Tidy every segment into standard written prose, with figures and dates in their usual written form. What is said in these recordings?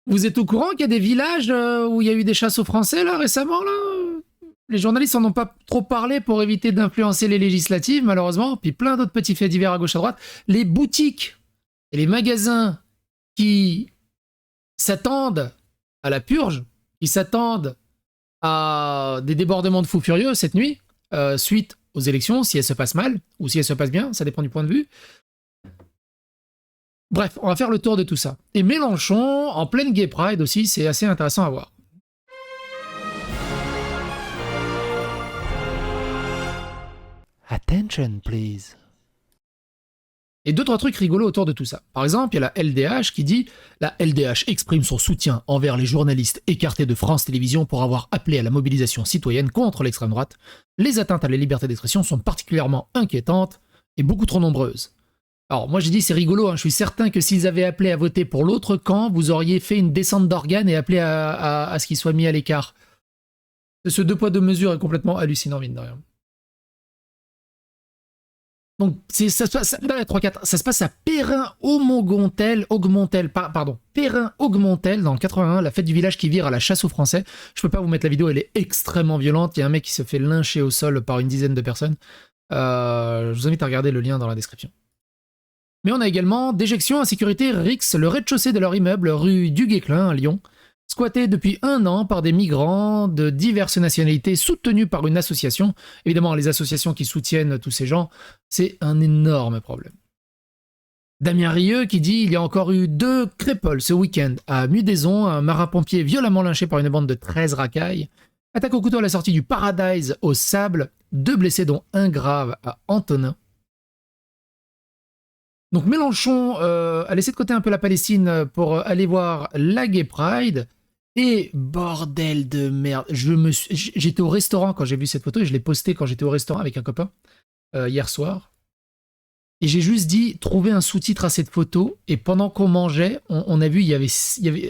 Vous êtes au courant qu'il y a des villages où il y a eu des chasses aux Français, là, récemment, là? Les journalistes en ont pas trop parlé pour éviter d'influencer les législatives, malheureusement. Puis plein d'autres petits faits divers à gauche à droite. Les boutiques et les magasins qui s'attendent à la purge, qui s'attendent à des débordements de fous furieux cette nuit, suite aux élections, si elles se passent mal, ou si elles se passent bien, ça dépend du point de vue. Bref, on va faire le tour de tout ça. Et Mélenchon, en pleine Gay Pride aussi, c'est assez intéressant à voir. Attention, please. Et deux, trois trucs rigolos autour de tout ça. Par exemple, il y a la LDH qui dit « La LDH exprime son soutien envers les journalistes écartés de France Télévisions pour avoir appelé à la mobilisation citoyenne contre l'extrême droite. Les atteintes à la liberté d'expression sont particulièrement inquiétantes et beaucoup trop nombreuses. » Alors moi j'ai dit c'est rigolo, hein. Je suis certain que s'ils avaient appelé à voter pour l'autre camp, vous auriez fait une descente d'organes et appelé à ce qu'ils soient mis à l'écart. Ce deux poids deux mesures est complètement hallucinant, mine de rien. Donc ça se passe à Perrin-Augmontel, Perrin-Augmontel dans le 81, la fête du village qui vire à la chasse aux Français. Je peux pas vous mettre la vidéo, elle est extrêmement violente. Il y a un mec qui se fait lyncher au sol par une dizaine de personnes. Je vous invite à regarder le lien dans la description. Mais on a également déjection insécurité Rix, le rez-de-chaussée de leur immeuble rue du Guesclin à Lyon, squatté depuis 1 an par des migrants de diverses nationalités soutenus par une association. Évidemment, les associations qui soutiennent tous ces gens, c'est un énorme problème. Damien Rieu qui dit « Il y a encore eu 2 crépoles ce week-end à Mudaison, un marin-pompier violemment lynché par une bande de 13 racailles. Attaque au couteau à la sortie du Paradise au Sable, 2 blessés dont 1 grave à Antonin. » Donc Mélenchon a laissé de côté un peu la Palestine pour aller voir la Gay Pride. Et bordel de merde, j'étais au restaurant quand j'ai vu cette photo et je l'ai postée quand j'étais au restaurant avec un copain hier soir. Et j'ai juste dit trouver un sous-titre à cette photo. Et pendant qu'on mangeait, on a vu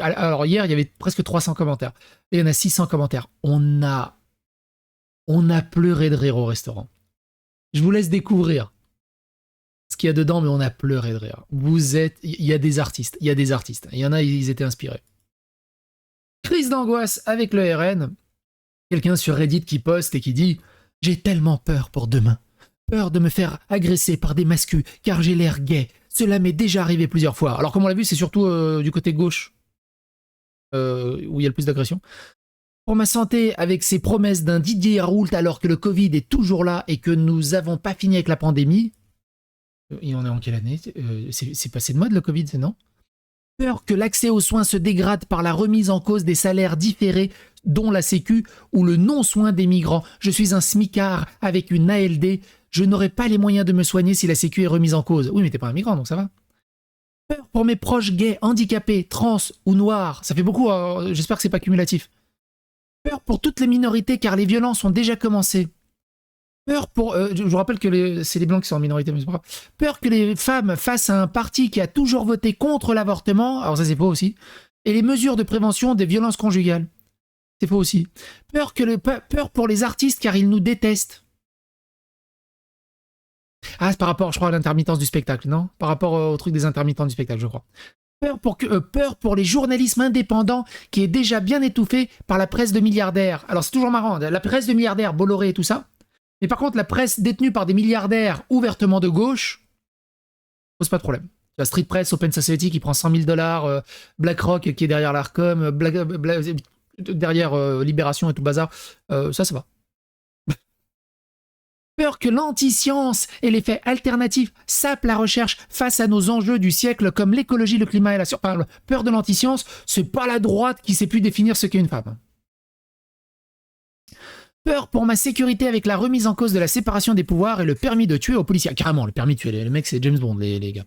alors hier il y avait presque 300 commentaires. Et il y en a 600 commentaires. On a pleuré de rire au restaurant. Je vous laisse découvrir ce qu'il y a dedans, mais on a pleuré de rire. Il y a des artistes. Il y en a, ils étaient inspirés. Crise d'angoisse avec le RN. Quelqu'un sur Reddit qui poste et qui dit « J'ai tellement peur pour demain. Peur de me faire agresser par des mascus, car j'ai l'air gay. Cela m'est déjà arrivé plusieurs fois. » Alors comme on l'a vu, c'est surtout du côté gauche où il y a le plus d'agression. Pour ma santé, avec ces promesses d'un Didier Raoult alors que le Covid est toujours là et que nous n'avons pas fini avec la pandémie. Et on est en quelle année? C'est passé de mode le Covid, c'est non? Peur que l'accès aux soins se dégrade par la remise en cause des salaires différés, dont la Sécu, ou le non-soin des migrants. Je suis un smicard avec une ALD. Je n'aurai pas les moyens de me soigner si la Sécu est remise en cause. Oui, mais t'es pas un migrant, donc ça va. Peur pour mes proches gays, handicapés, trans ou noirs. Ça fait beaucoup, j'espère que c'est pas cumulatif. Peur pour toutes les minorités, car les violences ont déjà commencé. Peur pour... je vous rappelle que c'est les blancs qui sont en minorité, mais c'est pas grave. Peur que les femmes face à un parti qui a toujours voté contre l'avortement, alors ça c'est faux aussi, et les mesures de prévention des violences conjugales. C'est faux aussi. Peur pour les artistes car ils nous détestent. Ah, c'est par rapport, je crois, à l'intermittence du spectacle, non? Par rapport au truc des intermittents du spectacle, je crois. Peur pour les journalismes indépendants qui est déjà bien étouffé par la presse de milliardaires. Alors c'est toujours marrant, la presse de milliardaires, Bolloré et tout ça. Mais par contre, la presse détenue par des milliardaires ouvertement de gauche pose pas de problème. La Street Press, Open Society qui prend 100 000 $, BlackRock qui est derrière l'Arcom, derrière Libération et tout bazar, ça va. Peur que l'anti-science et les faits alternatifs sapent la recherche face à nos enjeux du siècle comme l'écologie, le climat et la science. Peur de l'anti-science, c'est pas la droite qui sait plus définir ce qu'est une femme. Peur pour ma sécurité avec la remise en cause de la séparation des pouvoirs et le permis de tuer aux policiers. Carrément, le permis de tuer. Les mecs, c'est James Bond, les gars.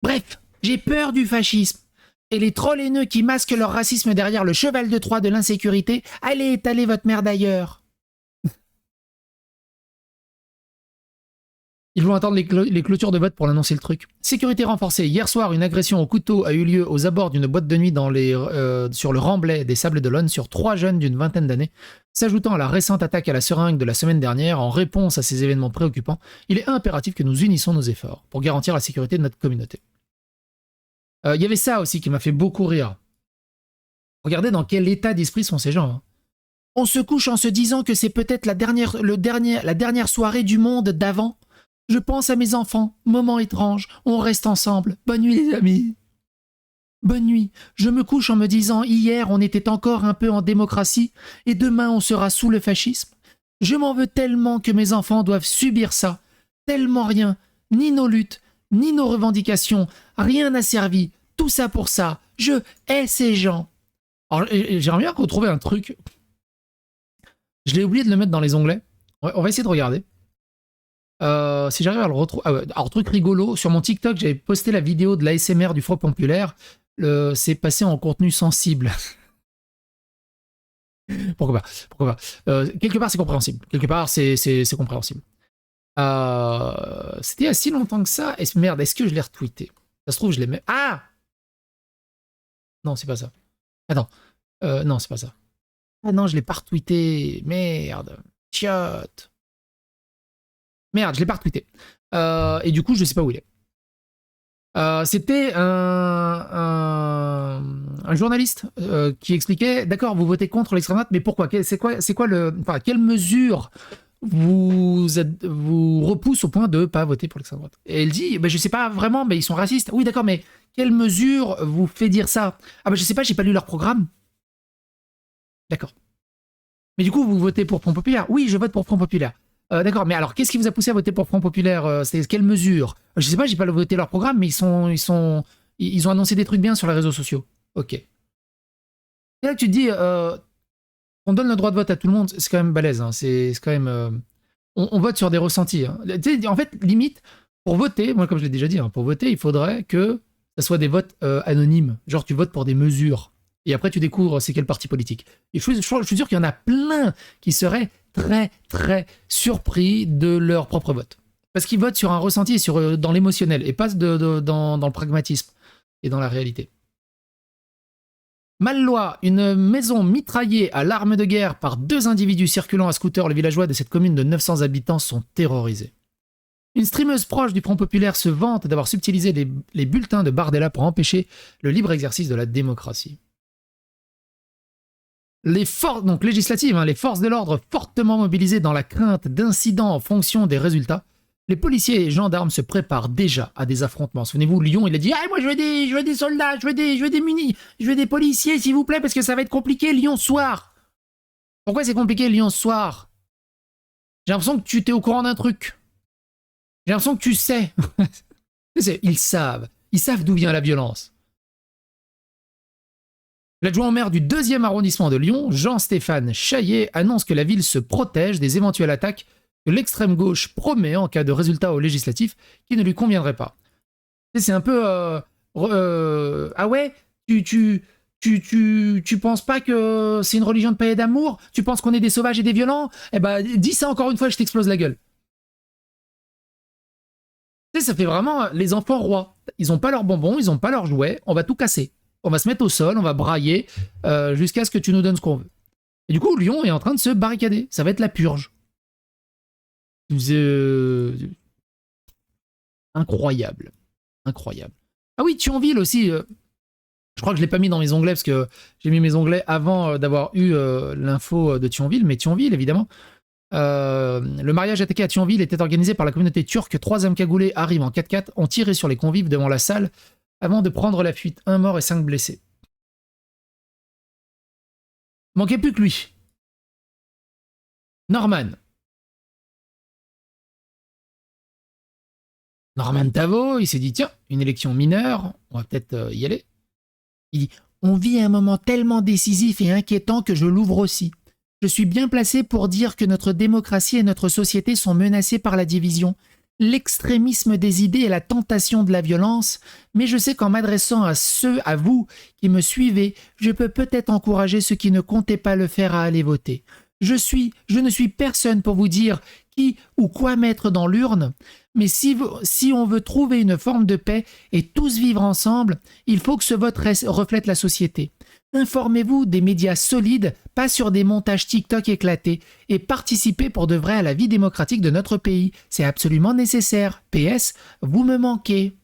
Bref, j'ai peur du fascisme. Et les trolls haineux qui masquent leur racisme derrière le cheval de Troie de l'insécurité, allez étaler votre merde ailleurs. Ils vont attendre les clôtures de vote pour l'annoncer le truc. Sécurité renforcée. Hier soir, une agression au couteau a eu lieu aux abords d'une boîte de nuit sur le Remblai des Sables d'Olonne sur 3 jeunes d'une vingtaine d'années. S'ajoutant à la récente attaque à la seringue de la semaine dernière, en réponse à ces événements préoccupants, il est impératif que nous unissons nos efforts pour garantir la sécurité de notre communauté. Il y avait ça aussi qui m'a fait beaucoup rire. Regardez dans quel état d'esprit sont ces gens. Hein. On se couche en se disant que c'est peut-être la dernière soirée du monde d'avant. Je pense à mes enfants. Moment étrange. On reste ensemble. Bonne nuit les amis. Bonne nuit. Je me couche en me disant hier on était encore un peu en démocratie et demain on sera sous le fascisme. Je m'en veux tellement que mes enfants doivent subir ça. Tellement rien. Ni nos luttes, ni nos revendications. Rien n'a servi. Tout ça pour ça. Je hais ces gens. Alors j'aimerais bien retrouver un truc. Je l'ai oublié de le mettre dans les onglets. On va essayer de regarder. Si j'arrive à le retrouver. Ah ouais, alors, truc rigolo, sur mon TikTok, j'avais posté la vidéo de l'ASMR du Front Populaire. C'est passé en contenu sensible. Pourquoi pas? Pourquoi pas? Quelque part, c'est compréhensible. Quelque part, c'est compréhensible. C'était il y a si longtemps que ça. Merde, est-ce que je l'ai retweeté? Ça se trouve, je l'ai mis. Ah! Non, c'est pas ça. Attends. Non, c'est pas ça. Ah non, je l'ai pas retweeté. Merde. Chiotte. Merde, je l'ai pas retweeté. Et du coup, je sais pas où il est. C'était un journaliste qui expliquait, d'accord, vous votez contre l'extrême droite, mais pourquoi? C'est quoi enfin, quelle mesure vous repousse au point de pas voter pour l'extrême droite? Et elle dit, bah, je sais pas vraiment, mais ils sont racistes. Oui, d'accord, mais quelle mesure vous fait dire ça? Ah bah je sais pas, j'ai pas lu leur programme. D'accord. Mais du coup, vous votez pour Front Populaire? Oui, je vote pour Front Populaire. D'accord, mais alors qu'est-ce qui vous a poussé à voter pour Front Populaire? C'est quelle mesure? Je sais pas, j'ai pas voté leur programme, mais ils ont annoncé des trucs bien sur les réseaux sociaux. Ok. Et là, tu te dis, on donne le droit de vote à tout le monde, c'est quand même balèze. Hein. C'est quand même, on vote sur des ressentis. Hein. En fait, limite, pour voter, moi comme je l'ai déjà dit, hein, pour voter, il faudrait que ça soit des votes anonymes. Genre, tu votes pour des mesures. Et après, tu découvres c'est quel parti politique. Et je suis sûr qu'il y en a plein qui seraient très, très surpris de leur propre vote. Parce qu'ils votent sur un ressenti et dans l'émotionnel, et pas dans le pragmatisme et dans la réalité. Mallois, une maison mitraillée à l'arme de guerre par 2 individus circulant à scooter. Les villageois de cette commune de 900 habitants sont terrorisés. Une streameuse proche du Front Populaire se vante d'avoir subtilisé les bulletins de Bardella pour empêcher le libre exercice de la démocratie. Les forces législatives, les forces de l'ordre fortement mobilisées dans la crainte d'incidents en fonction des résultats, les policiers et gendarmes se préparent déjà à des affrontements. Souvenez-vous, Lyon, il a dit « Ah, moi je veux des soldats, je veux des munis, je veux des policiers, s'il vous plaît, parce que ça va être compliqué, Lyon soir. » Pourquoi c'est compliqué, Lyon soir? J'ai l'impression que tu t'es au courant d'un truc. J'ai l'impression que tu sais. Ils savent d'où vient la violence. L'adjoint au maire du 2e arrondissement de Lyon, Jean-Stéphane Chaillet, annonce que la ville se protège des éventuelles attaques que l'extrême gauche promet en cas de résultats aux législatifs qui ne lui conviendraient pas. C'est un peu... ah ouais, tu penses pas que c'est une religion de paix et d'amour? Tu penses qu'on est des sauvages et des violents? Eh ben, dis ça encore une fois, je t'explose la gueule. Ça fait vraiment les enfants rois. Ils ont pas leurs bonbons, ils ont pas leurs jouets, on va tout casser. On va se mettre au sol, on va brailler jusqu'à ce que tu nous donnes ce qu'on veut. Et du coup, Lyon est en train de se barricader. Ça va être la purge. Incroyable. Incroyable. Ah oui, Thionville aussi. Je crois que je l'ai pas mis dans mes onglets parce que j'ai mis mes onglets avant d'avoir eu l'info de Thionville. Mais Thionville, évidemment. Le mariage attaqué à Thionville était organisé par la communauté turque. 3 hommes cagoulés arrivent en 4x4, ont tiré sur les convives devant la salle avant de prendre la fuite. 1 mort et 5 blessés. Manquait plus que lui. Norman Tavo, il s'est dit, tiens, une élection mineure, on va peut-être y aller. Il dit, on vit un moment tellement décisif et inquiétant que je l'ouvre aussi. Je suis bien placé pour dire que notre démocratie et notre société sont menacées par la division, l'extrémisme des idées et la tentation de la violence, mais je sais qu'en m'adressant à vous qui me suivez, je peux peut-être encourager ceux qui ne comptaient pas le faire à aller voter. Je ne suis personne pour vous dire qui ou quoi mettre dans l'urne, mais si on veut trouver une forme de paix et tous vivre ensemble, il faut que ce vote reflète la société. Informez-vous des médias solides, pas sur des montages TikTok éclatés, et participez pour de vrai à la vie démocratique de notre pays. C'est absolument nécessaire. PS, vous me manquez.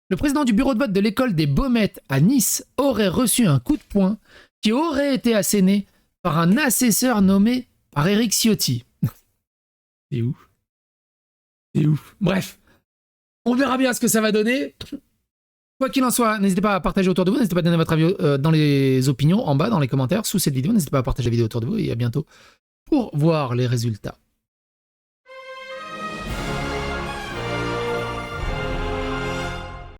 Le président du bureau de vote de l'école des Baumettes à Nice aurait reçu un coup de poing qui aurait été asséné par un assesseur nommé par Eric Ciotti. C'est ouf. C'est ouf. Bref, on verra bien ce que ça va donner. Quoi qu'il en soit, n'hésitez pas à partager autour de vous, n'hésitez pas à donner votre avis dans les opinions, en bas, dans les commentaires, sous cette vidéo. N'hésitez pas à partager la vidéo autour de vous et à bientôt pour voir les résultats.